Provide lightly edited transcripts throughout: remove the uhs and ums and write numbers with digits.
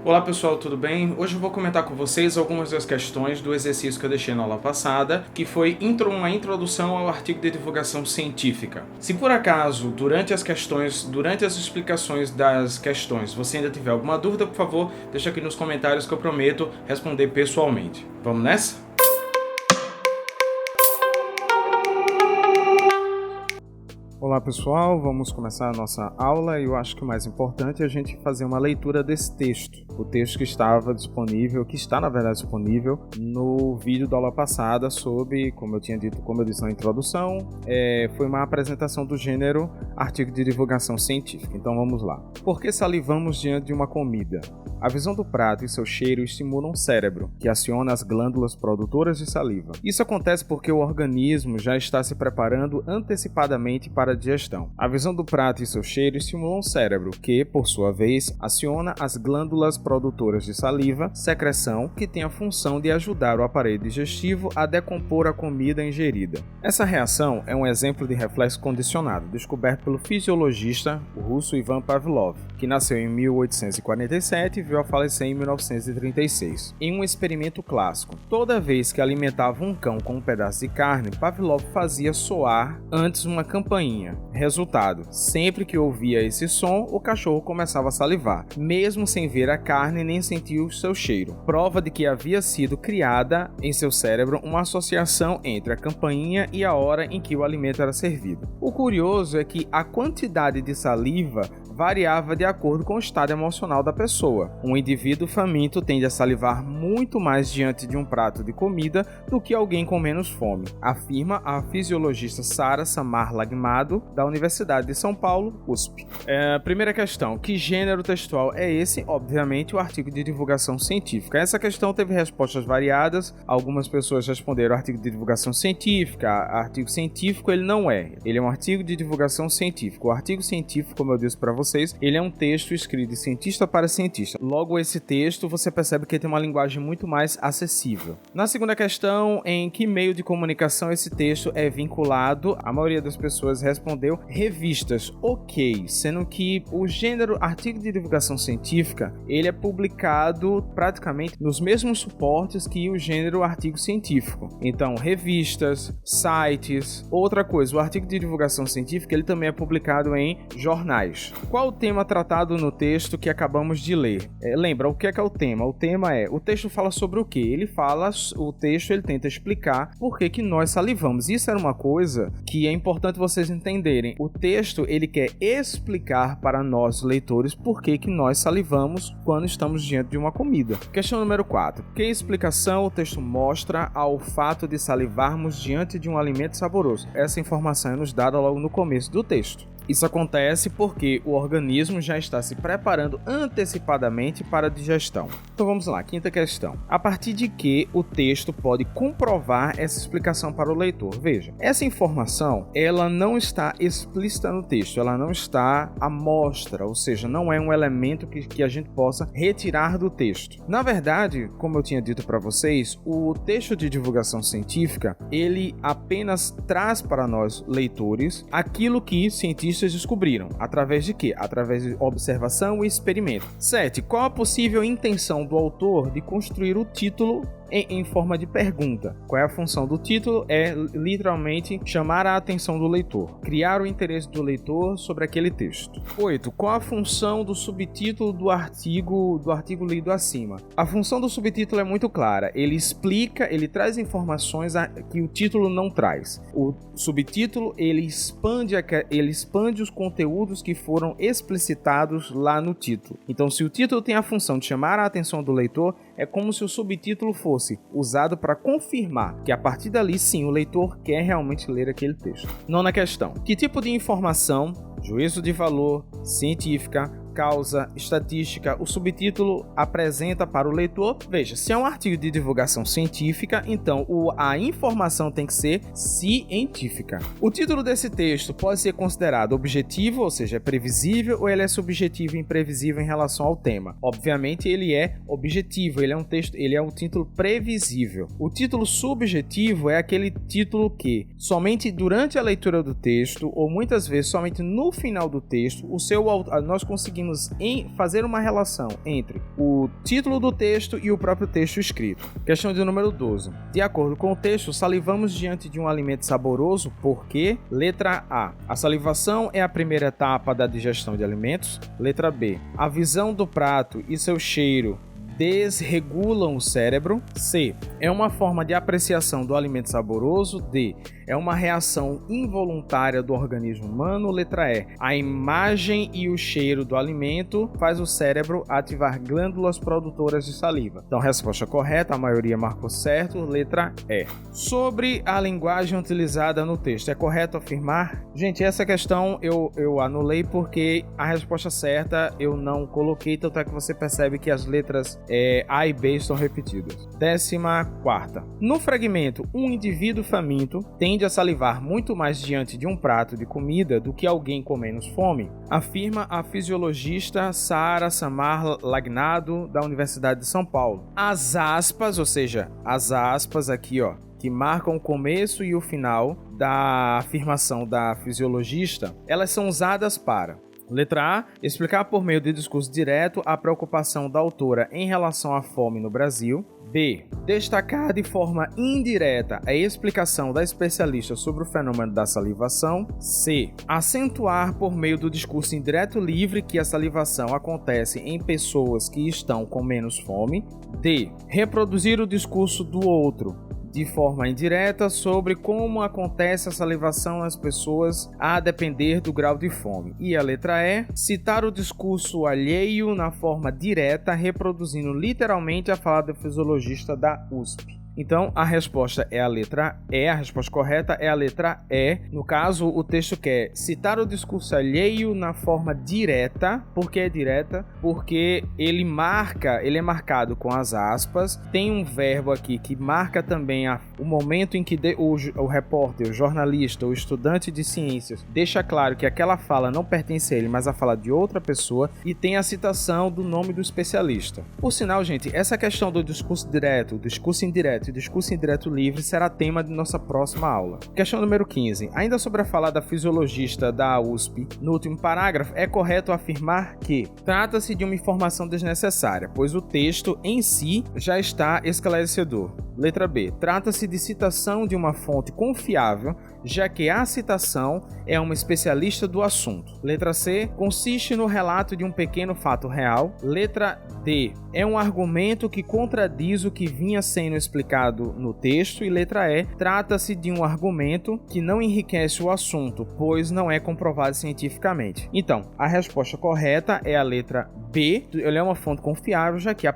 Olá pessoal, tudo bem? Hoje eu vou comentar com vocês algumas das questões do exercício que eu deixei na aula passada, que foi uma introdução ao artigo de divulgação científica. Se por acaso, durante as explicações das questões, você ainda tiver alguma dúvida, por favor, deixa aqui nos comentários que eu prometo responder pessoalmente. Vamos nessa? Olá pessoal, vamos começar a nossa aula e eu acho que o mais importante é a gente fazer uma leitura desse texto. O texto que estava disponível, que está na verdade disponível no vídeo da aula passada sobre, como eu disse na introdução, foi uma apresentação do gênero artigo de divulgação científica. Então vamos lá. Por que salivamos diante de uma comida? A visão do prato e seu cheiro estimulam o cérebro, que aciona as glândulas produtoras de saliva. Isso acontece porque o organismo já está se preparando antecipadamente para a digestão. A visão do prato e seu cheiro estimulam o cérebro, que, por sua vez, aciona as glândulas produtoras de saliva, secreção que tem a função de ajudar o aparelho digestivo a decompor a comida ingerida. Essa reação é um exemplo de reflexo condicionado, descoberto pelo fisiologista russo Ivan Pavlov, que nasceu em 1847 e veio a falecer em 1936. Em um experimento clássico, toda vez que alimentava um cão com um pedaço de carne, Pavlov fazia soar antes uma campainha. Resultado: sempre que ouvia esse som, o cachorro começava a salivar, mesmo sem ver a carne nem sentir o seu cheiro. Prova de que havia sido criada em seu cérebro uma associação entre a campainha e a hora em que o alimento era servido. O curioso é que a quantidade de saliva variava de acordo com o estado emocional da pessoa. Um indivíduo faminto tende a salivar muito mais diante de um prato de comida do que alguém com menos fome, afirma a fisiologista Sara Samar Lagmado, da Universidade de São Paulo, USP. Primeira questão: que gênero textual é esse? Obviamente, o artigo de divulgação científica. Essa questão teve respostas variadas. Algumas pessoas responderam artigo de divulgação científica. Artigo científico ele não é. Ele é um artigo de divulgação científica. O artigo científico, como eu disse para vocês, ele é um texto escrito de cientista para cientista. Logo, esse texto você percebe que tem uma linguagem muito mais acessível. Na segunda questão, em que meio de comunicação esse texto é vinculado? A maioria das pessoas respondeu revistas. Ok, sendo que o gênero artigo de divulgação científica ele é publicado praticamente nos mesmos suportes que o gênero artigo científico. Então, revistas, sites. Outra coisa, o artigo de divulgação científica ele também é publicado em jornais. Qual o tema tratado no texto que acabamos de ler? Lembra, o que é o tema? O texto fala sobre o quê? O texto ele tenta explicar por que nós salivamos. Isso era uma coisa que é importante vocês entenderem. O texto ele quer explicar para nós, leitores, por que nós salivamos quando estamos diante de uma comida. Questão número 4. Que explicação o texto mostra ao fato de salivarmos diante de um alimento saboroso? Essa informação é nos dada logo no começo do texto. Isso acontece porque o organismo já está se preparando antecipadamente para a digestão. Então vamos lá, quinta questão. A partir de que o texto pode comprovar essa explicação para o leitor? Veja, essa informação ela não está explícita no texto, ela não está à mostra, ou seja, não é um elemento que a gente possa retirar do texto. Na verdade, como eu tinha dito para vocês, o texto de divulgação científica, ele apenas traz para nós, leitores, aquilo que cientistas descobriram. Através de quê? Através de observação e experimento. 7. Qual a possível intenção do autor de construir o título em forma de pergunta? Qual é a função do título? É literalmente chamar a atenção do leitor, criar o interesse do leitor sobre aquele texto. 8. Qual a função do subtítulo do artigo lido acima? A função do subtítulo é muito clara. Ele explica, ele traz informações que o título não traz. O subtítulo ele expande os conteúdos que foram explicitados lá no título. Então, se o título tem a função de chamar a atenção do leitor, é como se o subtítulo fosse usado para confirmar que a partir dali sim o leitor quer realmente ler aquele texto. Nona questão: que tipo de informação, juízo de valor, científica, causa, estatística, o subtítulo apresenta para o leitor? Veja, se é um artigo de divulgação científica, então a informação tem que ser científica. O título desse texto pode ser considerado objetivo, ou seja, é previsível, ou ele é subjetivo e imprevisível em relação ao tema? Obviamente ele é objetivo, ele é um título previsível. O título subjetivo é aquele título que somente durante a leitura do texto, ou muitas vezes somente no final do texto, nós conseguimos conseguimos fazer uma relação entre o título do texto e o próprio texto escrito. Questão de número 12. De acordo com o texto, salivamos diante de um alimento saboroso porque, letra A, a salivação é a primeira etapa da digestão de alimentos. Letra B, a visão do prato e seu cheiro desregulam o cérebro. C, é uma forma de apreciação do alimento saboroso. D, é uma reação involuntária do organismo humano. Letra E, a imagem e o cheiro do alimento faz o cérebro ativar glândulas produtoras de saliva. Então, resposta correta, a maioria marcou certo, letra E. Sobre a linguagem utilizada no texto, é correto afirmar? Gente, essa questão eu anulei porque a resposta certa eu não coloquei, tanto é que você percebe que as letras A e B estão repetidas. 14ª. No fragmento, um indivíduo faminto tende a salivar muito mais diante de um prato de comida do que alguém com menos fome, afirma a fisiologista Sara Samar Lagnado, da Universidade de São Paulo. As aspas, ou seja, as aspas aqui, ó, que marcam o começo e o final da afirmação da fisiologista, elas são usadas para: letra A, explicar por meio de discurso direto a preocupação da autora em relação à fome no Brasil. B, destacar de forma indireta a explicação da especialista sobre o fenômeno da salivação. C, acentuar por meio do discurso indireto livre que a salivação acontece em pessoas que estão com menos fome. D, reproduzir o discurso do outro de forma indireta sobre como acontece a salivação nas pessoas a depender do grau de fome. E a letra E, citar o discurso alheio na forma direta, reproduzindo literalmente a fala do fisiologista da USP. Então, a resposta é a letra E, a resposta correta é a letra E. No caso, o texto quer citar o discurso alheio na forma direta. Por que é direta? Porque ele é marcado com as aspas. Tem um verbo aqui que marca também o momento em que o repórter, o jornalista, o estudante de ciências deixa claro que aquela fala não pertence a ele, mas a fala de outra pessoa. E tem a citação do nome do especialista. Por sinal, gente, essa questão do discurso direto, discurso indireto e discurso indireto livre será tema de nossa próxima aula. Questão número 15. Ainda sobre a fala da fisiologista da USP, no último parágrafo, é correto afirmar que trata-se de uma informação desnecessária, pois o texto em si já está esclarecedor. Letra B. Trata-se de citação de uma fonte confiável, já que a citação é uma especialista do assunto. Letra C. Consiste no relato de um pequeno fato real. Letra D. É um argumento que contradiz o que vinha sendo explicado no texto. E letra E. Trata-se de um argumento que não enriquece o assunto, pois não é comprovado cientificamente. Então, a resposta correta é a letra B. Ele é uma fonte confiável, já que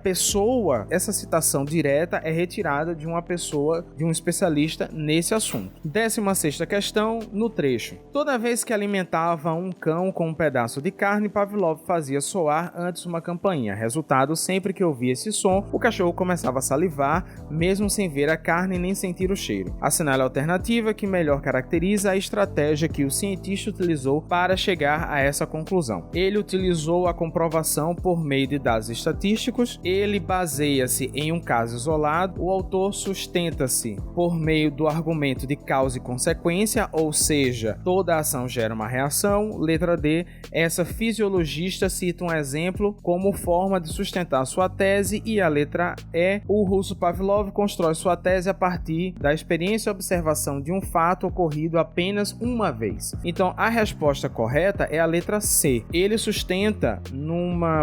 essa citação direta é retirada de uma pessoa, de um especialista nesse assunto. 16ª questão, no trecho. Toda vez que alimentava um cão com um pedaço de carne, Pavlov fazia soar antes uma campainha. Resultado, sempre que ouvia esse som, o cachorro começava a salivar, mesmo sem ver a carne nem sentir o cheiro. Assinale a alternativa que melhor caracteriza a estratégia que o cientista utilizou para chegar a essa conclusão. Ele utilizou a comprovação por meio de dados estatísticos, ele baseia-se em um caso isolado, o autor sustenta-se por meio do argumento de causa e consequência, ou seja, toda ação gera uma reação. Letra D, essa fisiologista cita um exemplo como forma de sustentar sua tese. E a letra E, o russo Pavlov constrói sua tese a partir da experiência e observação de um fato ocorrido apenas uma vez. Então, a resposta correta é a letra C. Ele sustenta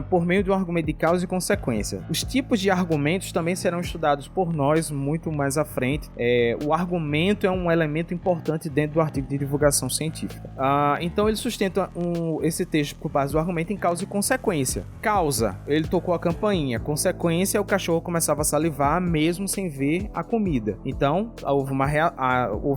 por meio de um argumento de causa e consequência. Os tipos de argumentos também serão estudados por nós muito mais à frente. O argumento é um elemento importante dentro do artigo de divulgação científica. Então ele sustenta esse texto por base do argumento em causa e consequência. Causa, ele tocou a campainha. Consequência, o cachorro começava a salivar mesmo sem ver a comida. Então houve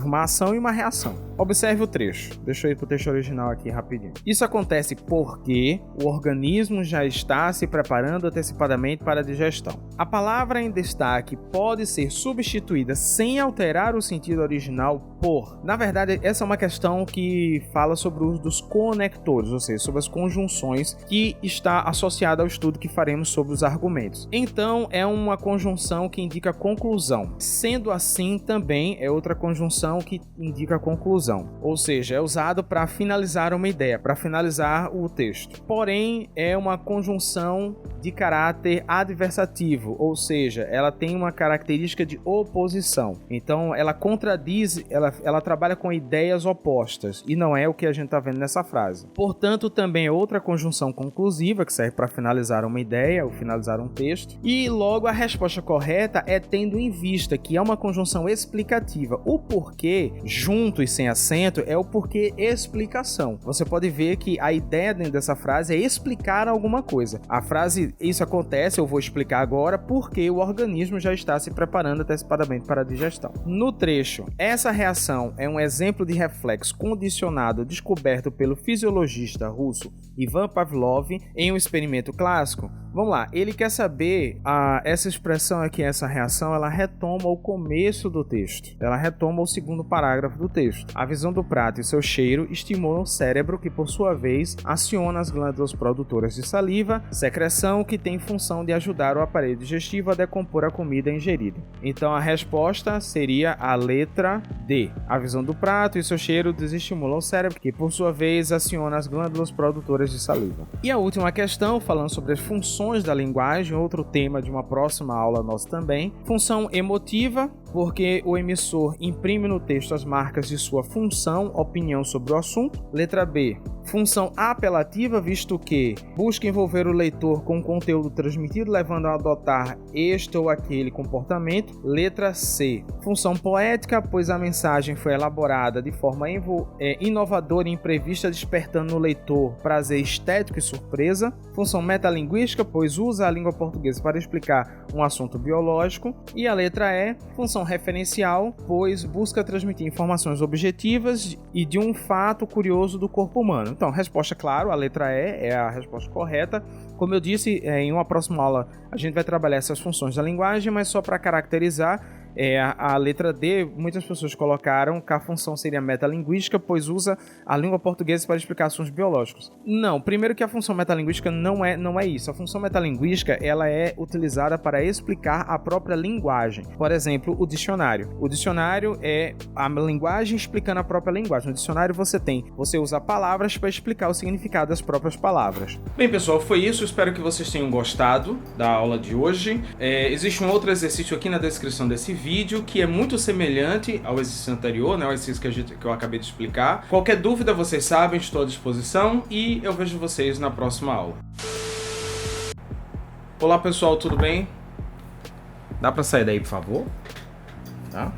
uma ação e uma reação. Observe o trecho. Deixa eu ir para o texto original aqui rapidinho. Isso acontece porque o organismo já está se preparando antecipadamente para a digestão. A palavra em destaque pode ser ser substituída sem alterar o sentido original por. Na verdade, essa é uma questão que fala sobre o uso dos conectores, ou seja, sobre as conjunções, que está associada ao estudo que faremos sobre os argumentos. Então, é uma conjunção que indica conclusão. Sendo assim, também é outra conjunção que indica conclusão, ou seja, é usado para finalizar uma ideia, para finalizar o texto. Porém, é uma conjunção de caráter adversativo, ou seja, ela tem uma característica de oposição. Então, ela contradiz, ela trabalha com ideias opostas, e não é o que a gente está vendo nessa frase. Portanto, também é outra conjunção conclusiva, que serve para finalizar uma ideia ou finalizar um texto. E logo a resposta correta é tendo em vista que é uma conjunção explicativa. O porquê, junto e sem acento, é o porquê explicação. Você pode ver que a ideia dentro dessa frase é explicar alguma coisa. A frase, isso acontece, eu vou explicar agora, porque o organismo já está se preparando antecipadamente para a digestão. No trecho, essa reação é um exemplo de reflexo condicionado descoberto pelo fisiologista russo Ivan Pavlov em um experimento clássico. Vamos lá, ele quer saber, essa expressão aqui, essa reação, ela retoma o começo do texto. Ela retoma o segundo parágrafo do texto. A visão do prato e seu cheiro estimulam o cérebro, que por sua vez aciona as glândulas produtoras de saliva, secreção que tem função de ajudar o aparelho digestivo a decompor a comida ingerida. Então a resposta seria a letra D. A visão do prato e seu cheiro desestimulam o cérebro, que por sua vez aciona as glândulas produtoras de saliva. E a última questão, falando sobre as funções da linguagem, outro tema de uma próxima aula nossa também. Função emotiva, porque o emissor imprime no texto as marcas de sua função, opinião sobre o assunto. Letra B. Função apelativa, visto que busca envolver o leitor com o conteúdo transmitido, levando a adotar este ou aquele comportamento. Letra C. Função poética, pois a mensagem foi elaborada de forma inovadora e imprevista, despertando no leitor prazer estético e surpresa. Função metalinguística, pois usa a língua portuguesa para explicar um assunto biológico. E a letra E. Função referencial, pois busca transmitir informações objetivas e de um fato curioso do corpo humano. Então, resposta, claro, a letra E é a resposta correta. Como eu disse, em uma próxima aula a gente vai trabalhar essas funções da linguagem, mas só para caracterizar, a letra D, muitas pessoas colocaram que a função seria metalinguística, pois usa a língua portuguesa para explicar assuntos biológicos. Não, primeiro que a função metalinguística não é isso. A função metalinguística, ela é utilizada para explicar a própria linguagem. Por exemplo, o dicionário. O dicionário é a linguagem explicando a própria linguagem. No dicionário você usa palavras para explicar o significado das próprias palavras. Bem, pessoal, foi isso. Espero que vocês tenham gostado da aula de hoje. Existe um outro exercício aqui na descrição desse vídeo que é muito semelhante ao exercício anterior, né? O exercício que eu acabei de explicar. Qualquer dúvida, vocês sabem, estou à disposição e eu vejo vocês na próxima aula. Olá, pessoal, tudo bem? Dá pra sair daí, por favor? Tá?